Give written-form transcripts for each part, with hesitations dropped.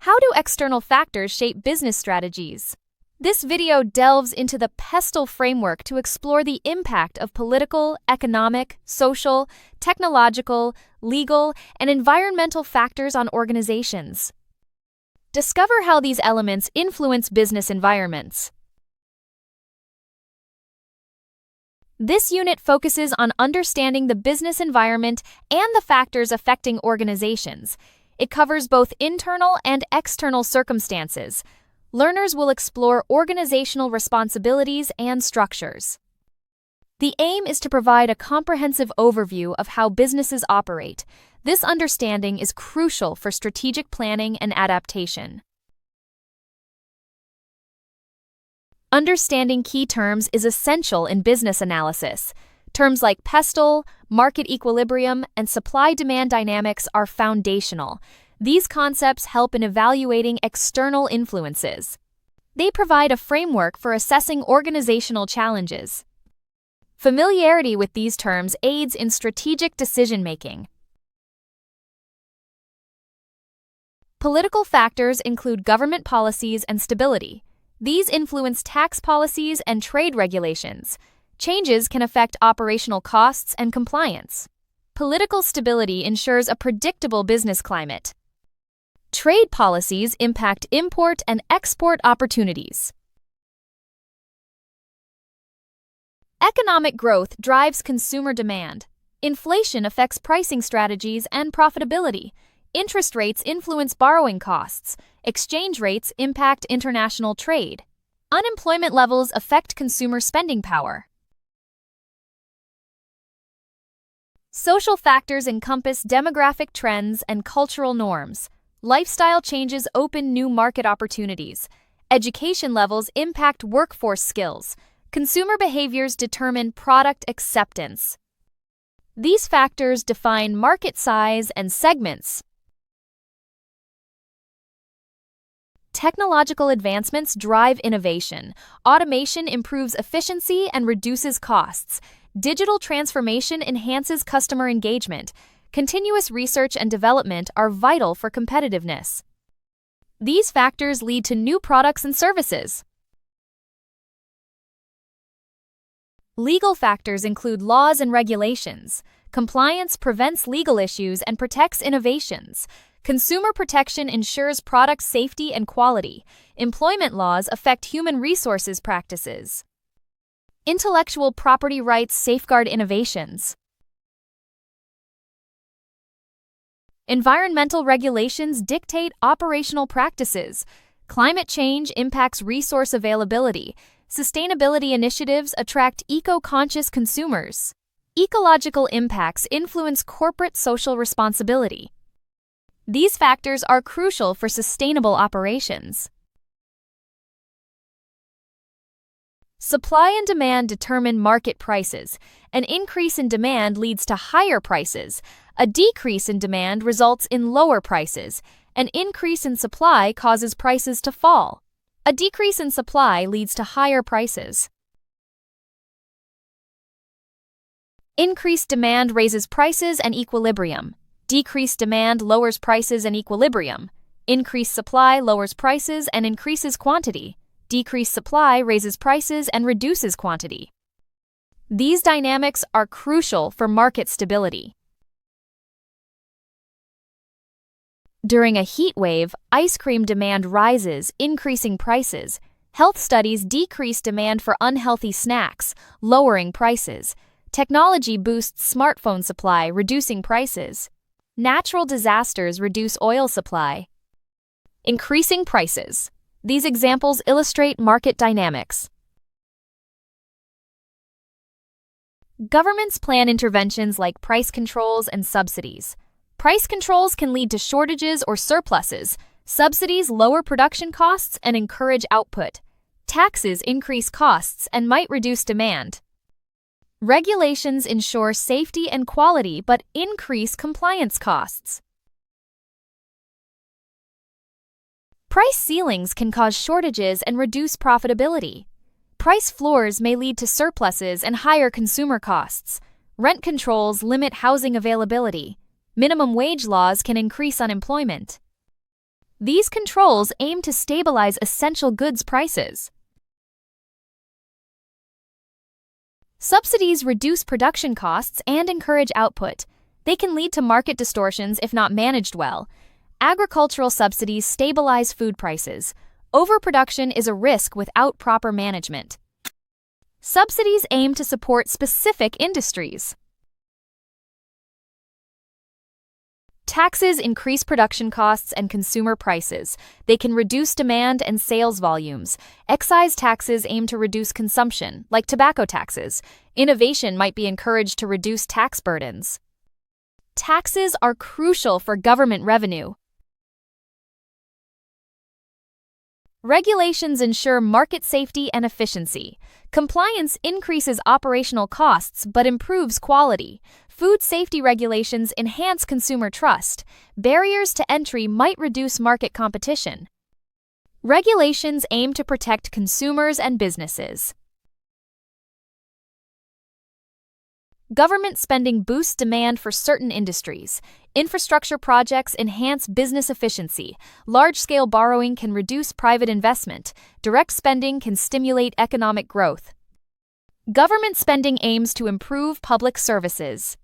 How do external factors shape business strategies? This video delves into the PESTLE framework to explore the impact of political, economic, social, technological, legal, and environmental factors on organizations. Discover how these elements influence business environments. This unit focuses on understanding the business environment and the factors affecting organizations. It covers both internal and external circumstances. Learners will explore organizational responsibilities and structures. The aim is to provide a comprehensive overview of how businesses operate. This understanding is crucial for strategic planning and adaptation. Understanding key terms is essential in business analysis. Terms like PESTLE, market equilibrium, and supply-demand dynamics are foundational. These concepts help in evaluating external influences. They provide a framework for assessing organizational challenges. Familiarity with these terms aids in strategic decision-making. Political factors include government policies and stability. These influence tax policies and trade regulations. Changes can affect operational costs and compliance. Political stability ensures a predictable business climate. Trade policies impact import and export opportunities. Economic growth drives consumer demand. Inflation affects pricing strategies and profitability. Interest rates influence borrowing costs. Exchange rates impact international trade. Unemployment levels affect consumer spending power. Social factors encompass demographic trends and cultural norms. Lifestyle changes open new market opportunities. Education levels impact workforce skills. Consumer behaviors determine product acceptance. These factors define market size and segments. Technological advancements drive innovation. Automation improves efficiency and reduces costs. Digital transformation enhances customer engagement. Continuous research and development are vital for competitiveness. These factors lead to new products and services. Legal factors include laws and regulations. Compliance prevents legal issues and protects innovations. Consumer protection ensures product safety and quality. Employment laws affect human resources practices. Intellectual property rights safeguard innovations. Environmental regulations dictate operational practices. Climate change impacts resource availability. Sustainability initiatives attract eco-conscious consumers. Ecological impacts influence corporate social responsibility. These factors are crucial for sustainable operations. Supply and demand determine market prices. An increase in demand leads to higher prices. A decrease in demand results in lower prices. An increase in supply causes prices to fall. A decrease in supply leads to higher prices. Increased demand raises prices and equilibrium. Decreased demand lowers prices and equilibrium. Increased supply lowers prices and increases quantity. Decreased supply raises prices and reduces quantity. These dynamics are crucial for market stability. During a heat wave, ice cream demand rises, increasing prices. Health studies decrease demand for unhealthy snacks, lowering prices. Technology boosts smartphone supply, reducing prices. Natural disasters reduce oil supply, increasing prices. These examples illustrate market dynamics. Governments plan interventions like price controls and subsidies. Price controls can lead to shortages or surpluses. Subsidies lower production costs and encourage output. Taxes increase costs and might reduce demand. Regulations ensure safety and quality but increase compliance costs. Price ceilings can cause shortages and reduce profitability. Price floors may lead to surpluses and higher consumer costs. Rent controls limit housing availability. Minimum wage laws can increase unemployment. These controls aim to stabilize essential goods prices. Subsidies reduce production costs and encourage output. They can lead to market distortions if not managed well. Agricultural subsidies stabilize food prices. Overproduction is a risk without proper management. Subsidies aim to support specific industries. Taxes increase production costs and consumer prices. They can reduce demand and sales volumes. Excise taxes aim to reduce consumption, like tobacco taxes. Innovation might be encouraged to reduce tax burdens. Taxes are crucial for government revenue. Regulations ensure market safety and efficiency. Compliance increases operational costs but improves quality. Food safety regulations enhance consumer trust. Barriers to entry might reduce market competition. Regulations aim to protect consumers and businesses. Government spending boosts demand for certain industries. Infrastructure projects enhance business efficiency. Large-scale borrowing can reduce private investment. Direct spending can stimulate economic growth. Government spending aims to improve public services.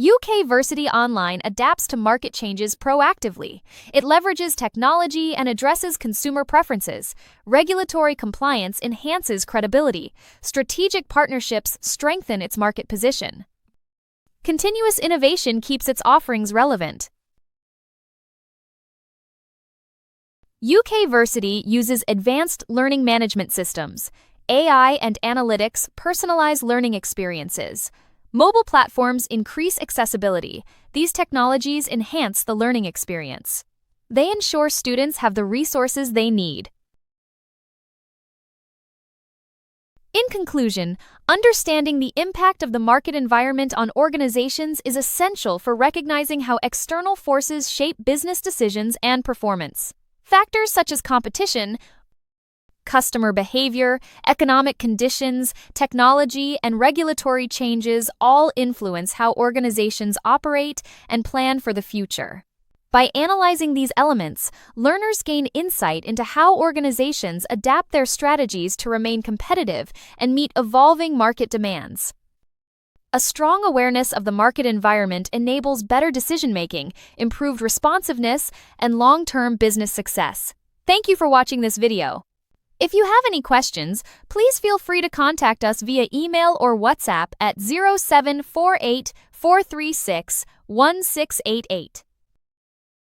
UK Versity Online adapts to market changes proactively. It leverages technology and addresses consumer preferences. Regulatory compliance enhances credibility. Strategic partnerships strengthen its market position. Continuous innovation keeps its offerings relevant. UK Versity uses advanced learning management systems. AI and analytics personalize learning experiences. Mobile platforms increase accessibility. These technologies enhance the learning experience. They ensure students have the resources they need. In conclusion, understanding the impact of the market environment on organizations is essential for recognizing how external forces shape business decisions and performance. Factors such as competition, customer behavior, economic conditions, technology, and regulatory changes all influence how organizations operate and plan for the future. By analyzing these elements, learners gain insight into how organizations adapt their strategies to remain competitive and meet evolving market demands. A strong awareness of the market environment enables better decision-making, improved responsiveness, and long-term business success. Thank you for watching this video. If you have any questions, please feel free to contact us via email or WhatsApp at 0748 436 1688.